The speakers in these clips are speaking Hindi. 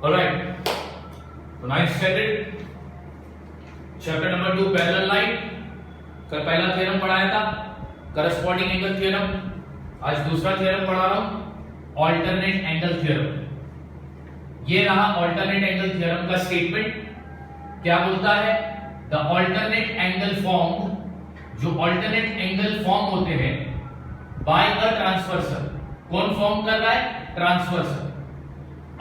ऑलराइट, तो nice standard chapter number 2 parallel line. कल पहला थ्योरम पढ़ाया था करस्पॉन्डिंग एंगल थ्योरम, आज दूसरा थ्योरम पढ़ा रहा हूं अल्टरनेट एंगल थ्योरम। ये रहा अल्टरनेट एंगल थ्योरम का स्टेटमेंट। क्या बोलता है? द अल्टरनेट एंगल फॉर्म, जो अल्टरनेट एंगल फॉर्म होते हैं बाय अ ट्रांसवर्सल, कौन फॉर्म कर रहा है? Transversal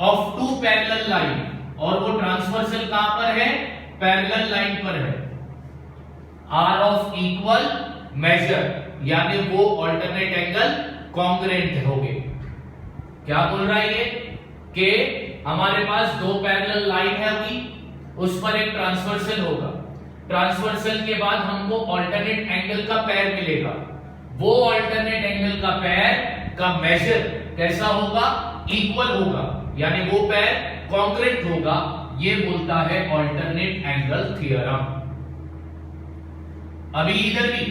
of two parallel line, और वो ट्रांसवर्सल कहां पर है? पैरेलल लाइन पर है, आर ऑफ इक्वल मेजर, यानी वो अल्टरनेट एंगल कॉन्ग्रुएंट होंगे। क्या बोल रहा है ये? कि हमारे पास दो पैरेलल लाइन है अभी, उस पर एक ट्रांसवर्सल होगा, ट्रांसवर्सल के बाद हमको अल्टरनेट एंगल का पैर मिलेगा। वो अल्टरनेट एंगल का पैर का मेजर कैसा होगा? इक्वल होगा, यानी वो पैर कॉन्ग्रुएंट होगा। ये बोलता है अल्टरनेट एंगल थ्योरम। अभी इधर भी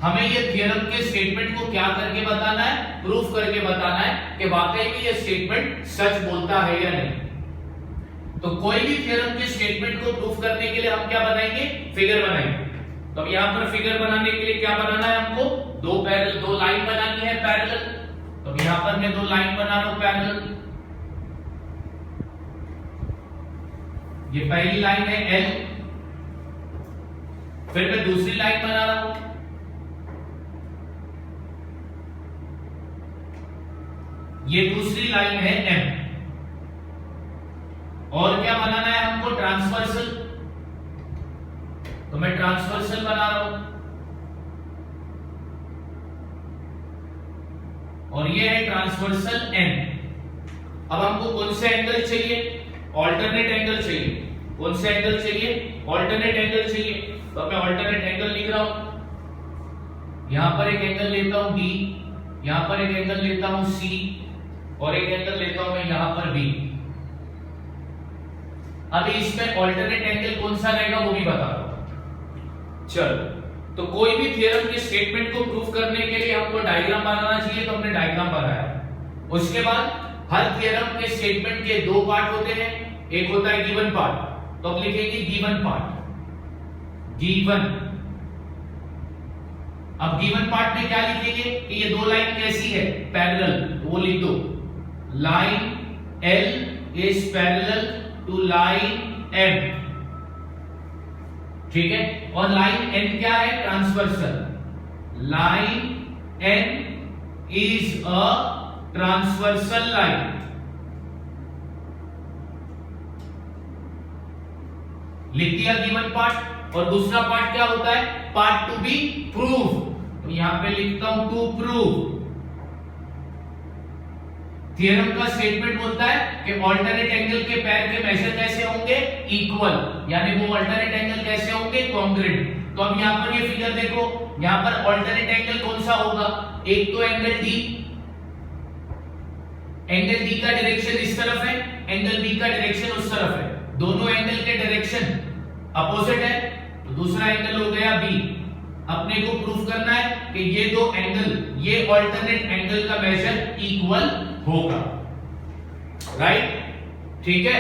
हमें ये थ्योरम के स्टेटमेंट को क्या करके बताना है? प्रूफ करके बताना है कि वाकई में ये स्टेटमेंट सच बोलता है या नहीं। तो कोई भी थ्योरम के स्टेटमेंट को प्रूफ करने के लिए हम क्या बनाएंगे? फिगर बनाएंगे। तो अब यहां पर फिगर बनाने के लिए क्या बनाना है हमको? दो लाइन बनानी है पैरेलल। तो यहां पर मैं दो लाइन बना रहा हूं पैरेलल। ये पहली लाइन है L, फिर मैं दूसरी लाइन बना रहा हूं, ये दूसरी लाइन है M। और क्या बनाना है हमको? ट्रांसवर्सल। तो मैं ट्रांसवर्सल बना रहा हूं, और ये है ट्रांसवर्सल N। अब हमको कौन से एंगल चाहिए? अल्टरनेट एंगल चाहिए। कौन से एंगल चाहिए? अल्टरनेट एंगल चाहिए। तो मैं अल्टरनेट एंगल लिख रहा हूं। यहां पर एक एंगल लेता हूं D, यहां पर एक एंगल लेता हूं C, और एक एंगल लेता हूं मैं यहां पर B। अभी इसमें अल्टरनेट एंगल कौन सा रहेगा वो भी बता रहा हूं। चलो, तो कोई भी थ्योरम के स्टेटमेंट को प्रूफ करने के लिए हमको डायग्राम बनाना चाहिए, तो हमने डायग्राम बनाया। उसके बाद हर थ्योरम के स्टेटमेंट के दो पार्ट होते हैं, एक होता है गिवन पार्ट। तो अब लिखेंगे गिवन पार्ट, गिवन। अब गिवन पार्ट में क्या लिखेंगे कि ये दो लाइन कैसी है? पैरेलल। तो वो लिख दो, line L is parallel to line M, ठीक है। और लाइन N क्या है? Transversal. Line N is a transversal line. लिख दिया गिवन पार्ट। और दूसरा पार्ट क्या होता है? Part to be prove. तो यहां पे लिखता हूं टू प्रूव। थ्योरम का स्टेटमेंट बोलता है कि अल्टरनेट एंगल के पैर के मेजर कैसे होंगे? इक्वल, यानी वो अल्टरनेट एंगल कैसे होंगे? कॉन्ग्रुएंट। तो अब यहां पर ये फिगर देखो, यहां पर अल्टरनेट एंगल कौन सा होगा? एक तो एंगल D, एंगल D का डायरेक्शन इस तरफ है, एंगल B का डायरेक्शन उस तरफ है, दोनों एंगल के डायरेक्शन अपोजिट है। तो दूसरा एंगल हो गया B। अपने को प्रूफ करना है कि ये दो एंगल, ये अल्टरनेट एंगल का मेजर इक्वल होगा, राइट? ठीक है,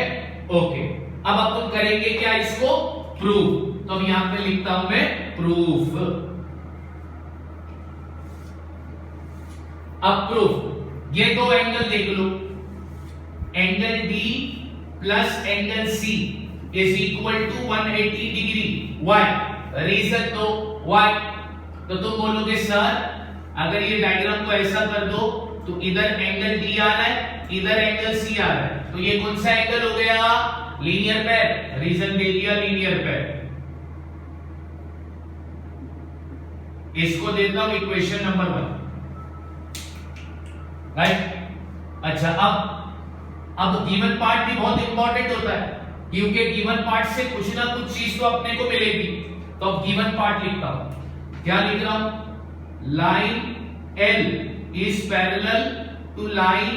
ओके। अब अपन करेंगे क्या? इसको प्रूफ। तो अब यहां पे लिखता हूं मैं प्रूफ। अब प्रूफ, ये दो एंगल देख लो, angle D plus angle C is equal to 180 degree. Why? Reason तो वाई। तो तुम बोलोगे सर अगर ये डायग्राम को ऐसा कर दो तो इधर एंगल D आ रहा है, इधर एंगल C आ रहा है, तो ये कौन सा एंगल हो गया? लीनियर पैर। रीजन दे दिया लीनियर पैर। इसको देता हूं इक्वेशन नंबर 1, राइट? अच्छा, अब गिवन पार्ट भी बहुत इंपॉर्टेंट होता है, क्योंकि गिवन पार्ट से कुछ ना कुछ चीज तो अपने को मिलेगी। तो अब गिवन पार्ट लिखता हूं। क्या लिख रहा हूं? Line L is parallel to line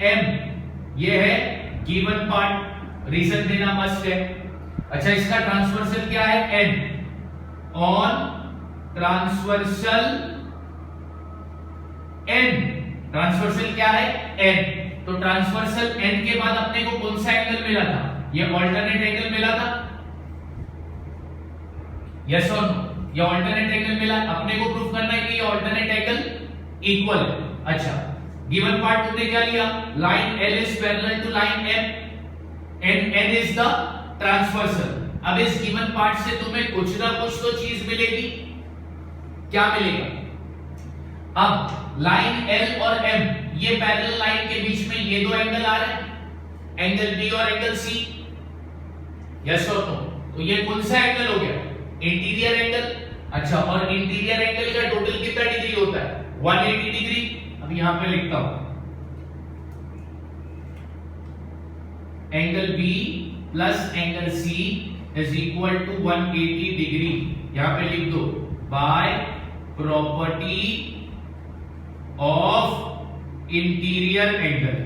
M। ये है गिवन पार्ट। रीजन देना मस्ट है। अच्छा, इसका ट्रांसवर्सल क्या है? N। On transversal N, transversal क्या है? N। तो ट्रांसवर्सल एन के बाद अपने को कौन सा एंगल मिला था? ये ऑल्टरनेट एंगल मिला था, यस और नो? ये ऑल्टरनेट एंगल मिला, अपने को प्रूफ करना है कि ये ऑल्टरनेट एंगल इक्वल है। अच्छा, गिवन पार्ट तुमने क्या लिया? Line L is parallel to line M and N is the transversal. अब इस गिवन पार्ट से तुम्हें कुछ ना कुछ तो चीज मिलेगी। क्या मिलेगा? अब लाइन L और M, ये पैरेलल लाइन के बीच में ये दो एंगल आ रहे हैं, एंगल B और एंगल C, यस और नो? तो ये कौन सा एंगल हो गया? Interior angle. अच्छा, और इंटीरियर एंगल का टोटल कितना डिग्री होता है? 180 डिग्री। अब यहां पे लिखता हूं angle B plus angle C is equal to 180 degree. यहां पे लिख दो by property of interior angle.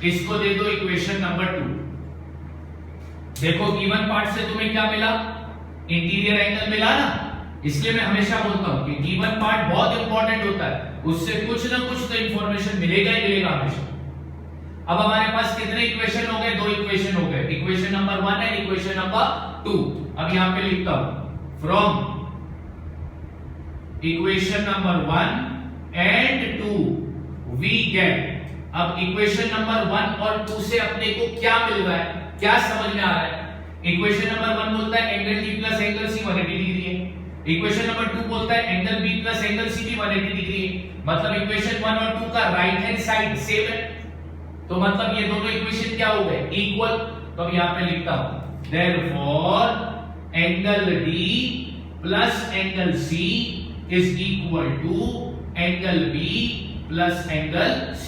इसको दे दो इक्वेशन नंबर 2। देखो गिवन पार्ट से तुम्हें क्या मिला? इंटीरियर एंगल मिला ना। इसलिए मैं हमेशा बोलता हूं कि गिवन पार्ट बहुत इंपॉर्टेंट होता है, उससे कुछ ना कुछ तो इंफॉर्मेशन मिलेगा ही मिलेगा हमेशा। अब हमारे पास कितने इक्वेशन हो गए? 2 इक्वेशन हो गए, equation number 1 and equation number 2। अब यहां पे लिखता हूं from equation number 1 and 2 we get. अब इक्वेशन नंबर 1 और 2 से अपने को क्या मिल रहा है, क्या समझ में आ रहा है? इक्वेशन नंबर 1 बोलता है angle D plus angle C 180 degree है। इक्वेशन नंबर 2 बोलता है angle B plus angle C भी 180 डिग्री है। मतलब इक्वेशन 1 और 2 का राइट हैंड साइड सेम है, तो मतलब ये दोनों इक्वेशन क्या हो गए? इक्वल। तो अब यहां पे लिखता हूं therefore angle D plus angle C is equal to angle B plus angle C।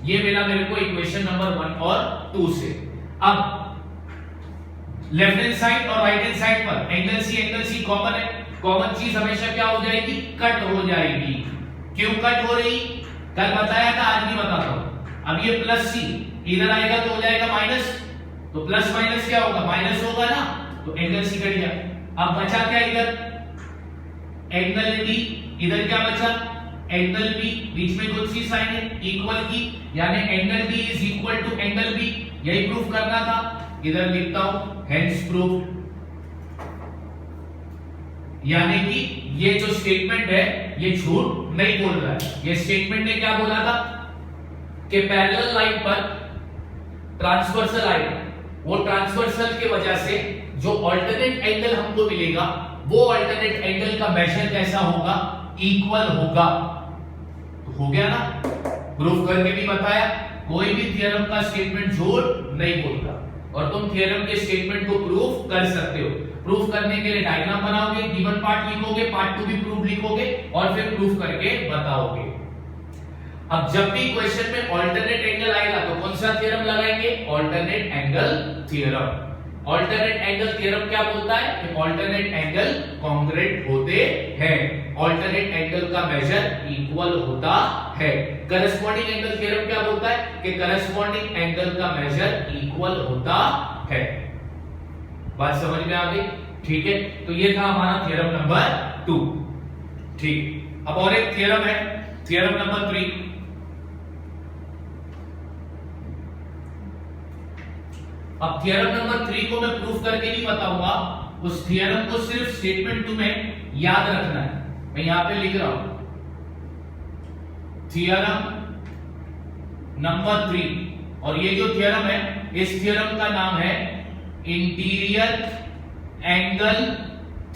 ये मिला मेरे को इक्वेशन नंबर 1 और 2 से। अब लेफ्ट हैंड साइड और राइट हैंड साइड पर एंगल C कॉमन है। कॉमन चीज हमेशा क्या हो जाएगी? कट हो जाएगी। क्यों कट हो रही? कल बताया था, आज भी बताता हूं। अब ये प्लस C इधर आएगा तो हो जाएगा माइनस, तो प्लस माइनस क्या होगा? माइनस होगा ना, तो एंगल C कट गया। अब बचा क्या इधर? Angle D। इधर क्या बचा? Angle B। बीच में कौन सी साइन है? इक्वल की, यानी angle D is equal to angle B। यही प्रूफ करना था। इधर लिखता हूं हेंस प्रूफ। यानी कि ये जो स्टेटमेंट है ये झूठ नहीं बोल रहा है। ये स्टेटमेंट ने क्या बोला था कि पैरेलल लाइन पर ट्रांसवर्सल आएगा, वो ट्रांसवर्सल की वजह से जो अल्टरनेट एंगल हमको मिलेगा वो अल्टरनेट एंगल का मेजर कैसा होगा? इक्वल होगा। तो हो गया ना, प्रूफ करके भी बताया। कोई भी थ्योरम का स्टेटमेंट झूठ नहीं बोलता, और तुम थ्योरम के स्टेटमेंट को प्रूफ कर सकते हो। प्रूफ करने के लिए डायग्राम बनाओगे, गिवन पार्ट लिखोगे, पार्ट 2 भी प्रूफ लिखोगे और फिर प्रूफ करके बताओगे। अब जब भी क्वेश्चन में ऑल्टरनेट एंगल आएगा तो कौन सा थ्योरम लगाएंगे? Alternate angle theorem. Alternate angle theorem क्या बोलता है कि ऑल्टरनेट एंगल कॉन्ग्रुएंट होते हैं, ऑल्टरनेट एंगल का मेजर इक्वल होता है। करस्पॉन्डिंग एंगल थ्योरम क्या बोलता है कि करस्पॉन्डिंग एंगल का मेजर इक्वल होता है। बात समझ में आ गई? ठीक है, तो ये था हमारा थ्योरम नंबर 2। ठीक, अब और एक थ्योरम है, थ्योरम नंबर 3। अब थ्योरम नंबर 3 को मैं प्रूफ करके नहीं बताऊंगा, उस थ्योरम को सिर्फ स्टेटमेंट तुम्हें याद रखना है। मैं यहां पे लिख रहा हूं थ्योरम नंबर 3, और ये जो थ्योरम है इस थ्योरम का नाम है इंटीरियर एंगल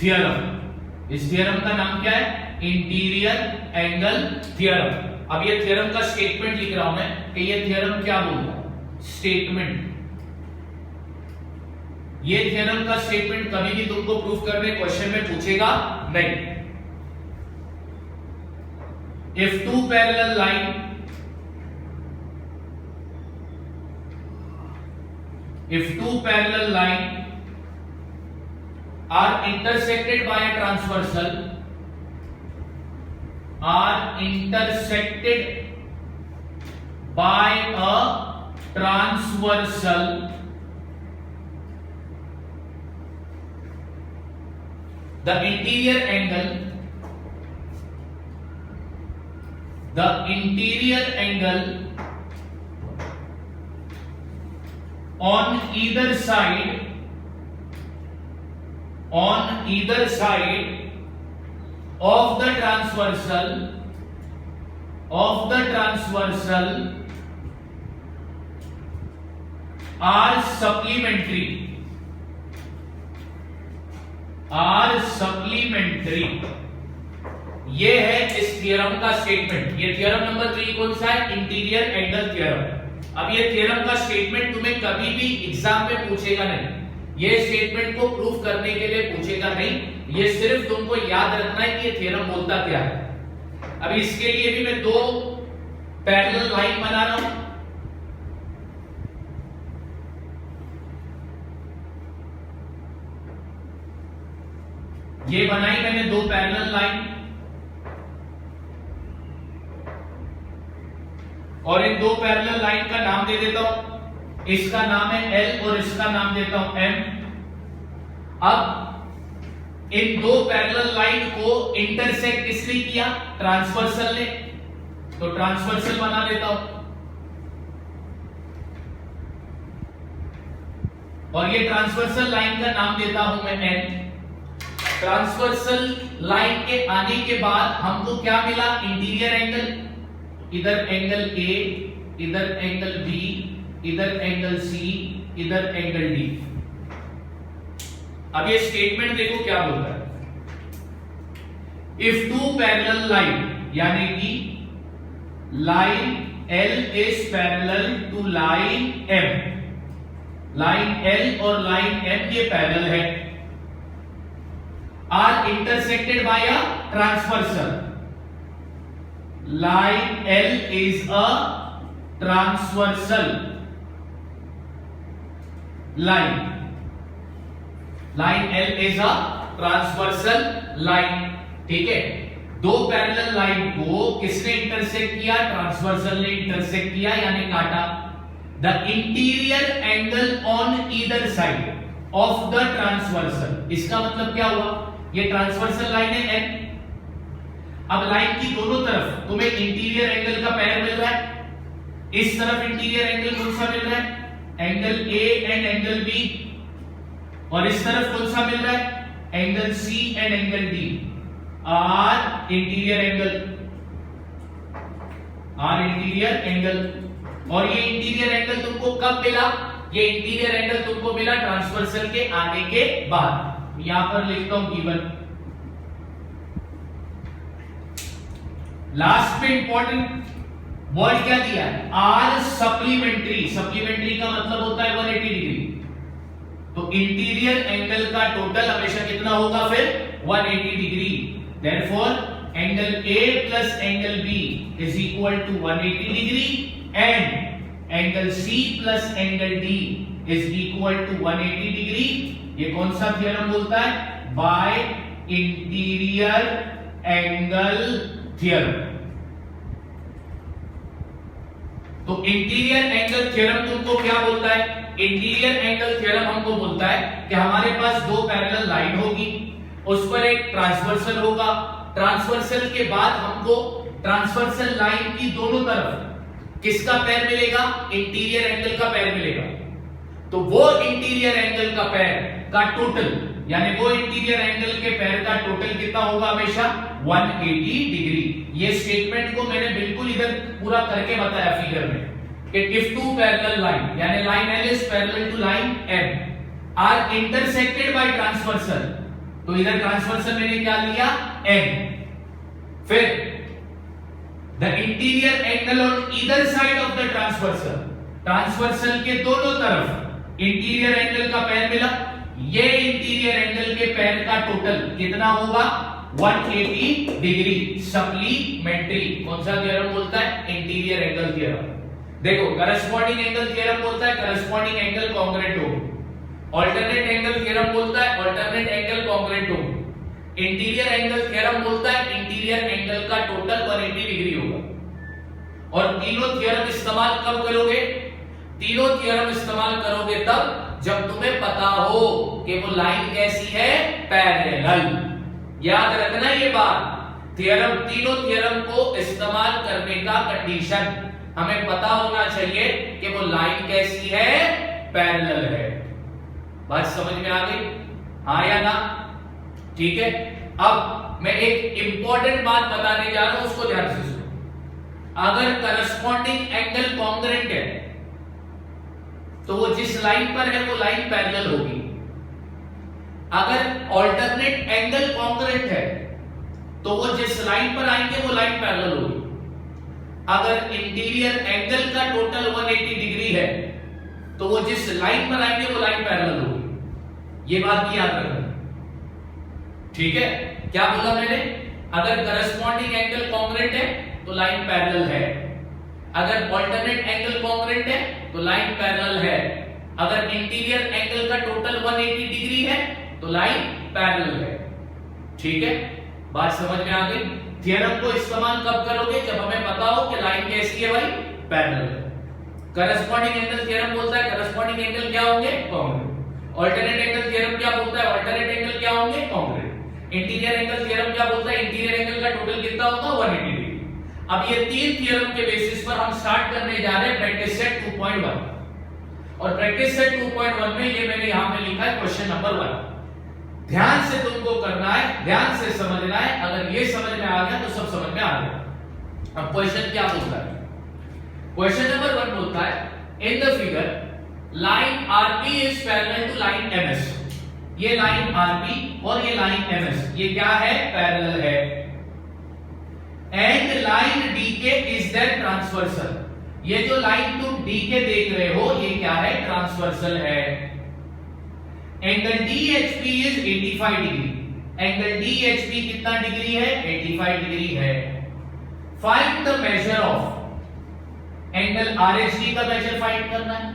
थ्योरम। इस थ्योरम का नाम क्या है? Interior angle theorem. अब ये थ्योरम का स्टेटमेंट लिख रहा हूं मैं कि ये थ्योरम क्या बोल रहा है? स्टेटमेंट। ये थ्योरम का स्टेटमेंट कभी भी तुमको प्रूफ करने क्वेश्चन में पूछेगा नहीं। If two parallel line if two parallel line are intersected by a transversal the interior angle the interior angle on either side of the transversal are supplementary. ये है इस थ्योरम का स्टेटमेंट। ये थ्योरम नंबर 3 कौन सा है? Interior angle theorem. अब ये थ्योरम का स्टेटमेंट तुम्हें कभी भी एग्जाम में पूछेगा नहीं, ये स्टेटमेंट को प्रूफ करने के लिए पूछेगा नहीं, ये सिर्फ तुमको याद रखना है कि ये थ्योरम बोलता क्या है। अब इसके लिए भी मैं दो पैरेलल लाइन बना रहा हूं। ये बनाई मैंने दो पैरेलल लाइन, और इन दो पैरेलल लाइन का नाम दे देता हूं। इसका नाम है L और इसका नाम देता हूं M। अब इन दो पैरेलल लाइन को इंटरसेक्ट किसने किया? ट्रांसवर्सल ने, तो ट्रांसवर्सल बना देता हूं। और ये ट्रांसवर्सल लाइन का नाम देता हूं मैं N। ट्रांसवर्सल लाइन के आने के बाद हमको क्या मिला? Interior angle. इधर एंगल A, इधर एंगल B, इधर एंगल C, इधर एंगल D। अब ये स्टेटमेंट देखो क्या बोलता है। इफ टू पैरेलल लाइन, यानी कि line L is parallel to line M, line L और लाइन M ये पैरेलल है, are intersected by a transversal, line L is a transversal line. Line L is a transversal line. ठीक है, दो पैरेलल लाइन को किसने इंटरसेक्ट किया? ट्रांसवर्सल ने इंटरसेक्ट किया, यानी काटा। The interior angle on either side of the transversal, इसका मतलब क्या हुआ? ये ट्रांसवर्सल लाइन है N। अब लाइन की दोनों तरफ तुम्हें इंटीरियर एंगल का पेयर मिल रहा है। इस तरफ इंटीरियर एंगल कौन सा मिल रहा है? Angle A and angle B। और इस तरफ कौन सा मिल रहा है? Angle C and angle D। Are interior angle. और ये इंटीरियर एंगल तुमको कब मिला? ये इंटीरियर एंगल तुमको मिला ट्रांसवर्सल के आने के बाद। यहां पर लिखता हूं गिवन। लास्ट में इंपॉर्टेंट वर्ड क्या दिया है? Are supplementary. सप्लीमेंट्री का मतलब होता है 180 डिग्री। तो इंटीरियर एंगल का टोटल हमेशा कितना होगा फिर? 180 degree. Therefore angle A plus angle B is equal to 180 degree and angle C plus angle D is equal to 180 degree. ये कौन सा थ्योरम बोलता है? By interior angle theorem. तो इंटीरियर एंगल थ्योरम तुमको क्या बोलता है? इंटीरियर एंगल थ्योरम हमको बोलता है कि हमारे पास दो पैरेलल लाइन होगी, उस पर एक ट्रांसवर्सल होगा। ट्रांसवर्सल के बाद हमको ट्रांसवर्सल लाइन की दोनों तरफ किसका पैर मिलेगा? इंटीरियर एंगल का पैर मिलेगा। तो वो इंटीरियर एंगल का पैर का टोटल, यानी वो इंटीरियर एंगल के पैर का टोटल कितना होगा? हमेशा 180 डिग्री। ये स्टेटमेंट को मैंने बिल्कुल इधर पूरा करके बताया फिगर में कि इफ टू पैरेलल लाइन, यानी line L is parallel to line M, are intersected by transversal, तो इधर ट्रांसवर्सल मैंने क्या लिया? M। फिर the interior angle on either side of the transversal, transversal के दोनों तरफ इंटीरियर एंगल का पैर मिला। ये इंटीरियर एंगल के पैर का टोटल कितना होगा? 180 डिग्री। सप्लीमेंट्री कौन सा थ्योरम बोलता है? Interior angle theorem. देखो, करस्पॉन्डिंग एंगल थ्योरम बोलता है करस्पॉन्डिंग एंगल कांग्रुएंट हो। अल्टरनेट एंगल थ्योरम बोलता है अल्टरनेट एंगल कांग्रुएंट हो। इंटीरियर एंगल थ्योरम बोलता है इंटीरियर एंगल का टोटल 180 डिग्री होगा। और तीनों थ्योरम इस्तेमाल कब करोगे? तीनों थ्योरम इस्तेमाल करोगे तब जब तुम्हें पता हो कि वो लाइन कैसी है? पैरेलल। याद रखना ये बात थ्योरम, तीनों थ्योरम को इस्तेमाल करने का कंडीशन हमें पता होना चाहिए कि वो लाइन कैसी है, पैरेलल है। बात समझ में आ गई, हाँ या ना? ठीक है। अब मैं एक इंपॉर्टेंट बात बताने जा रहा हूं, उसको ध्यान से सुनो। अगर करस्पॉन्डिंग एंगल कॉन्ग्रुएंट है तो वो जिस लाइन पर है वो लाइन पैरेलल होगी। अगर ऑल्टरनेट एंगल कॉन्ग्रुएंट है तो वो जिस लाइन पर आएंगे वो लाइन पैरेलल होगी। अगर इंटीरियर एंगल का टोटल 180 डिग्री है तो वो जिस लाइन पर आएंगे वो लाइन पैरेलल होगी। ये बात भी याद रखना, ठीक है? क्या बोला मैंने? अगर करस्पॉन्डिंग एंगल कॉन्ग्रुएंट है तो लाइन पैरेलल है, अगर ऑल्टरनेट एंगल कॉन्ग्रुएंट है तो लाइन पैरेलल है, अगर इंटीरियर एंगल का टोटल 180 डिग्री है तो लाइन पैरेलल है। ठीक है, बात समझ में आ गई? थ्योरम को इस्तेमाल कब करोगे? जब हमें पता हो कि लाइन कैसी है भाई, पैरेलल है। करस्पॉन्डिंग एंगल थ्योरम बोलता है करस्पॉन्डिंग एंगल क्या होंगे, कॉन्ग्रुएंट। ऑल्टरनेट एंगल थ्योरम क्या बोलता है, ऑल्टरनेट एंगल क्या होंगे, कॉन्ग्रुएंट। इंटीरियर एंगल थ्योरम क्या बोलता है, इंटीरियर एंगल का टोटल कितना होगा, 180 डिग्री। अब ये तीन थ्योरम के बेसिस पर हम स्टार्ट करने जा रहे हैं प्रैक्टिस सेट 2.1। और प्रैक्टिस सेट 2.1 में ये मैंने यहां पे लिखा है क्वेश्चन नंबर 1। ध्यान से तुमको करना है, ध्यान से समझना है। अगर ये समझ में आ गया तो सब समझ में आ गया। अब क्वेश्चन क्या बोलता है? क्वेश्चन नंबर 1 बोलता है in the figure line RP is parallel to line MS. ये लाइन आरपी और ये लाइन एमएस ये क्या है, पैरेलल है। And line DK is their transversal. ये जो लाइन तुम डीके देख रहे हो ये क्या है, ट्रांसवर्सल है। Angle DHP is 85 degree. Angle DHP कितना डिग्री है, 85 डिग्री है। Find the measure of. Angle RHD का मेजर फाइंड करना है,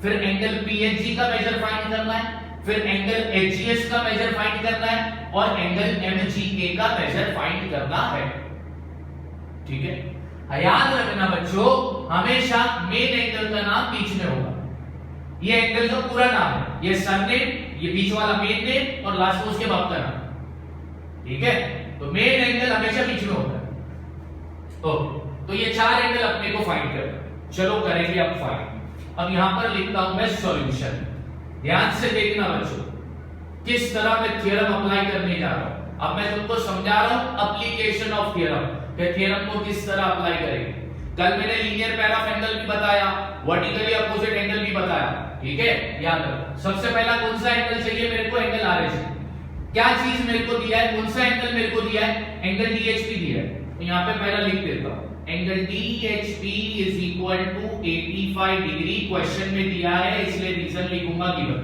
फिर एंगल पीएचजी का मेजर फाइंड करना है, फिर एंगल एचजीएस का मेजर फाइंड करना है और एंगल एमजीके का मेजर फाइंड करना है। ठीक है, याद रखना बच्चों, हमेशा मेन एंगल का नाम बीच में होगा। ये एंगल का पूरा नाम है, ये सरनेम, ये बीच वाला मेन नेम और लास्ट में उसके बाप का नाम। ठीक है, तो मेन एंगल हमेशा बीच में होता है। ओके, तो ये चार एंगल अपने को फाइंड करना। चलो करेंगे अब फाइंड। अब यहां पर लिखता हूं मैं सॉल्यूशन। ध्यान से देखना बच्चों, किस तरह मैं थ्योरम अप्लाई करने जा रहा हूं। अब मैं तुमको समझा रहा हूं एप्लीकेशन ऑफ थ्योरम, कि थ्योरम को किस तरह अप्लाई करेंगे। कल मैंने लीनियर पेयर ऑफ एंगल भी बताया, वर्टिकली अपोजिट एंगल भी बताया। ठीक है, याद रखो। सबसे पहला कौन सा एंगल चाहिए मेरे को, एंगल आरएचडी। क्या चीज मेरे को दिया है, कौन सा एंगल मेरे को दिया है, एंगल डीएचपी दिया है। तो यहां पे पहला लिख देता हूं, angle DHP is equal to 85 degree. Question में दिया है इसलिए रीजन लिखूंगा गिवन।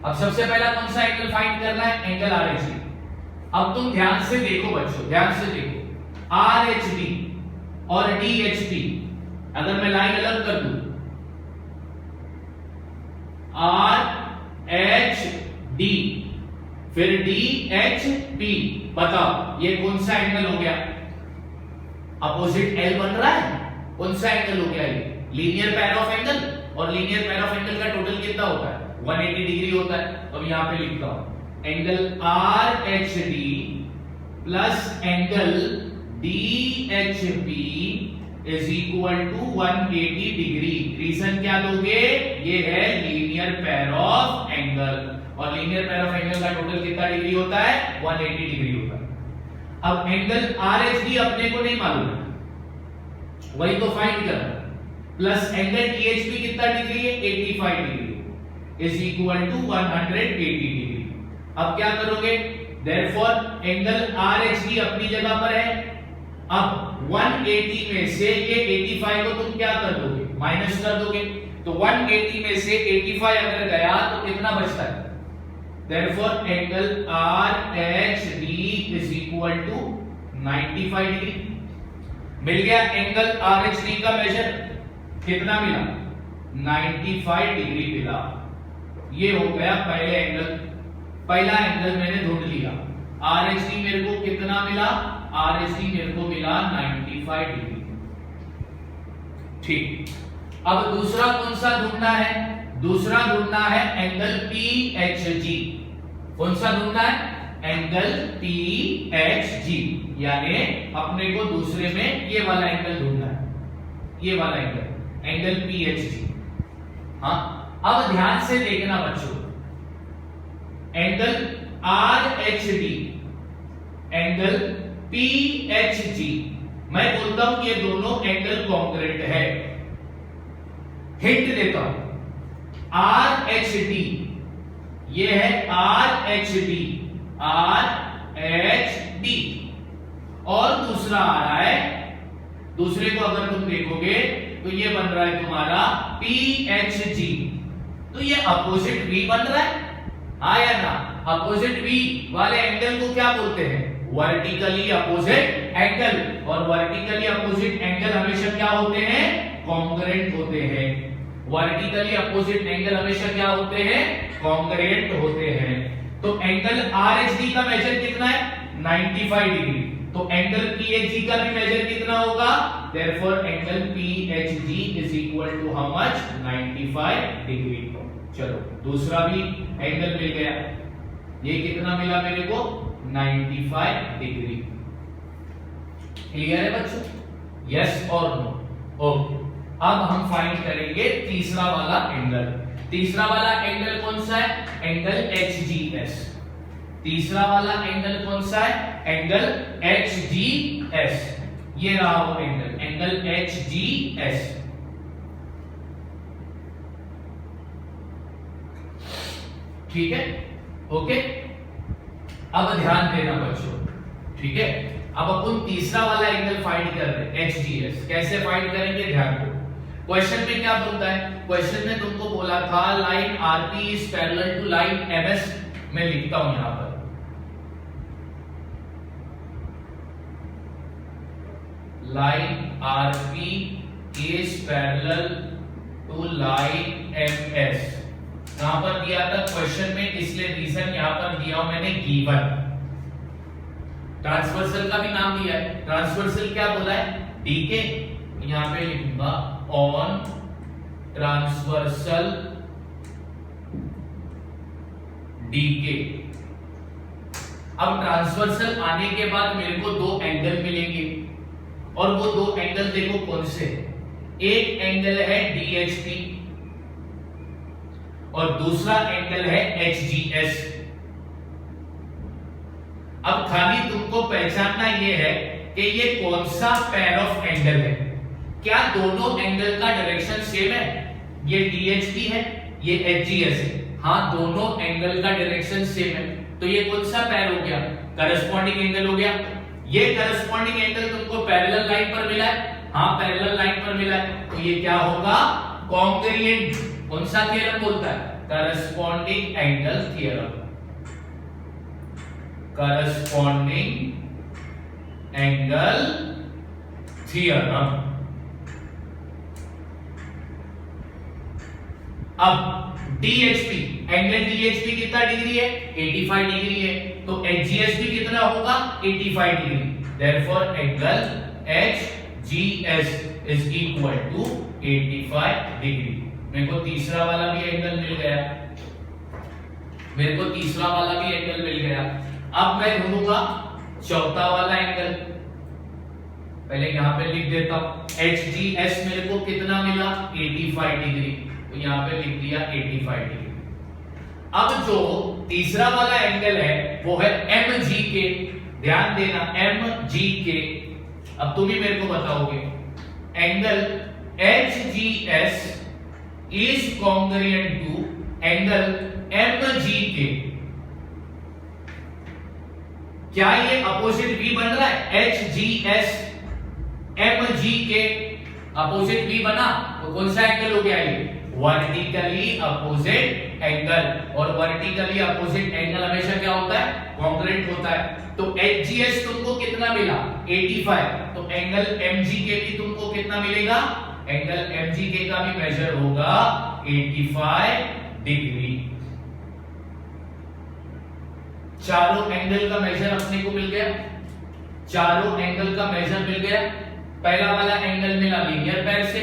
अब सबसे पहला कौन सा एंगल फाइंड करना है, एंगल आरएचडी। अब तुम ध्यान से देखो बच्चों, ध्यान से देखो, आरएचडी और डीएचपी अगर मैं लाइन अलग कर दूं, आर एच डी फिर डी एच पी, बताओ ये कौन सा एंगल हो गया, अपोजिट एल बन रहा है। कौन सा एंगल हो गया, ये लीनियर पेयर ऑफ एंगल। और लीनियर पेयर ऑफ एंगल का टोटल कितना होता है, 180 डिग्री होता है। तो अब यहां पे लिखता हूं angle R H D plus angle D H P is equal to 180 degree. Reason क्या दोगे, ये है लीनियर पेयर ऑफ एंगल। और लीनियर पेयर ऑफ एंगल का टोटल कितना डिग्री होता है, 180 डिग्री होता है। अब एंगल आरएचडी अपने को नहीं मालूम है, वही तो फाइंड करना। प्लस एंगल डीएचपी कितना डिग्री है, 85 degree is equal to 180 degree. अब क्या करोगे, देयरफॉर एंगल आरएचडी अपनी जगह पर है। अब 180 में से ये 85 को तुम क्या कर दोगे, माइनस कर दोगे। तो 180 में से 85 अगर गया तो कितना बचता है, therefore angle RHD is equal to 95 degree. मिल गया एंगल आरएचडी का मेजर, कितना मिला, 95 डिग्री मिला। ये हो गया पहले एंगल, पहला एंगल मैंने ढूंढ लिया। आरएचडी मेरे को कितना मिला, आरएचडी मेरे को मिला 95 डिग्री। ठीक, अब दूसरा कौन सा ढूंढना है, दूसरा ढूंढना है एंगल पीएचजी। कौन सा ढूंढना है, एंगल PHG, यानी अपने को दूसरे में ये वाला एंगल ढूंढना है, ये वाला एंगल PHG। हाँ, अब ध्यान से देखना बच्चों, एंगल RHD, एंगल PHG, मैं बोलता हूं ये दोनों एंगल कॉन्ग्रुएंट है। हिंट देता हूं, RHD, ये है RHD, और दूसरा आ रहा है, दूसरे को अगर तुम देखोगे तो ये बन रहा है तुम्हारा PHG, तो ये अपोजिट V बन रहा है, हाँ या ना? अपोजिट V वाले एंगल को क्या बोलते हैं? वर्टिकली अपोजिट एंगल, और वर्टिकली अपोजिट एंगल हमेशा क्या होते हैं? कॉन्ग्रुएंट होते हैं। वर्टिकली अपोजिट एंगल हमेशा क्या होते हैं? कॉन्ग्रुएंट होते हैं। तो एंगल RHD का मेजर कितना है? 95 डिग्री। तो एंगल PHG का भी मेजर कितना होगा? Therefore angle PHG is equal to how much? 95 degree. चलो दूसरा भी एंगल मिल गया, ये कितना मिला मेरे को? 95 डिग्री। क्लियर है बच्चों? यस और नो? ओके, अब हम फाइंड करेंगे तीसरा वाला एंगल। तीसरा वाला एंगल कौन सा है? Angle HGS। तीसरा वाला एंगल कौन सा है? Angle HGS। ये रहा वो एंगल HGS। ठीक है, ओके। अब ध्यान देना बच्चों, ठीक है। अब अपन तीसरा वाला एंगल फाइंड कर रहे हैं, HGS। कैसे फाइंड करेंगे? ध्यान दो, क्वेश्चन में क्या बोलता है? क्वेश्चन में तुमको बोला था line RP is parallel to line MS। मैं लिखता हूं यहां पर, line RP is parallel to line MS। कहां पर दिया था क्वेश्चन में, इसलिए रीजन यहां पर दिया हूं मैंने, गिवन। ट्रांसवर्सल का भी नाम दिया है। ट्रांसवर्सल क्या बोला है? DK। यहां पे लिखूंगा ऑन ट्रांसवर्सल DK। अब ट्रांसवर्सल आने के बाद मेरे को दो एंगल मिलेंगे, और वो दो एंगल देखो कौन से? एक एंगल है DHP और दूसरा एंगल है HGS। अब खाली तुमको पहचानना ये है कि ये कौन सा पेयर ऑफ एंगल है। क्या दोनों एंगल का डायरेक्शन सेम है? ये DHP है, ये HGS है। हाँ, दोनों एंगल का डायरेक्शन सेम है, तो ये कौन सा पेयर हो गया? करस्पॉन्डिंग एंगल हो गया। ये करस्पॉन्डिंग एंगल तुमको पैरेलल लाइन पर मिला है, हाँ पैरेलल लाइन पर मिला है, तो ये क्या होगा? कॉन्ग्रुएंट। कौन सा थ्योरम बोलता है? Corresponding angle theorem. Corresponding angle theorem. अब DHP, एंगल DHP कितना डिग्री है? 85 डिग्री है, तो HGS भी कितना होगा? 85 degree. Therefore angle HGS is equal to 85 degree. मेरे को तीसरा वाला भी एंगल मिल गया, मेरे को तीसरा वाला भी एंगल मिल गया। अब मैं ढूंढूंगा चौथा वाला एंगल। पहले यहां पे लिख देता हूं, HGS मेरे को कितना मिला? 85 डिग्री, तो यहां पे लिख दिया 85 डिग्री। अब जो तीसरा वाला एंगल है वो है MGK। ध्यान देना, MGK। अब तुम ही मेरे को बताओगे, angle HGS is congruent to angle MGK। क्या ये अपोजिट V बन रहा है? HGS MGK अपोजिट V बना, तो कौन सा एंगल हो गया ये? वर्टिकली अपोजिट एंगल, और वर्टिकली अपोजिट एंगल हमेशा क्या होता है? कॉन्ग्रुएंट होता है। तो HGS तुमको कितना मिला? 85। तो एंगल MGK भी तुमको कितना मिलेगा? एंगल MGK का भी मेजर होगा 85 डिग्री। चारों एंगल का मेजर अपने को मिल गया, चारों एंगल का मेजर मिल गया। पहला वाला एंगल मिला लीनियर पेयर से,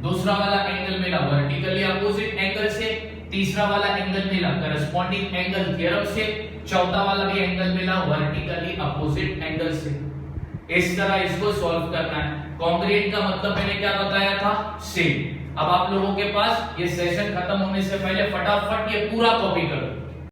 दूसरा वाला एंगल मिला वर्टिकली अपोजिट एंगल से, तीसरा वाला एंगल मिला करस्पॉन्डिंग एंगल थ्योरम से, चौथा वाला भी एंगल मिला वर्टिकली अपोजिट एंगल से। इस तरह इसको सॉल्व करना है। कॉन्ग्रुएंट का मतलब मैंने क्या बताया था, सेम। अब आप लोगों के पास ये सेशन खत्म होने से पहले फटाफट ये पूरा कॉपी करो।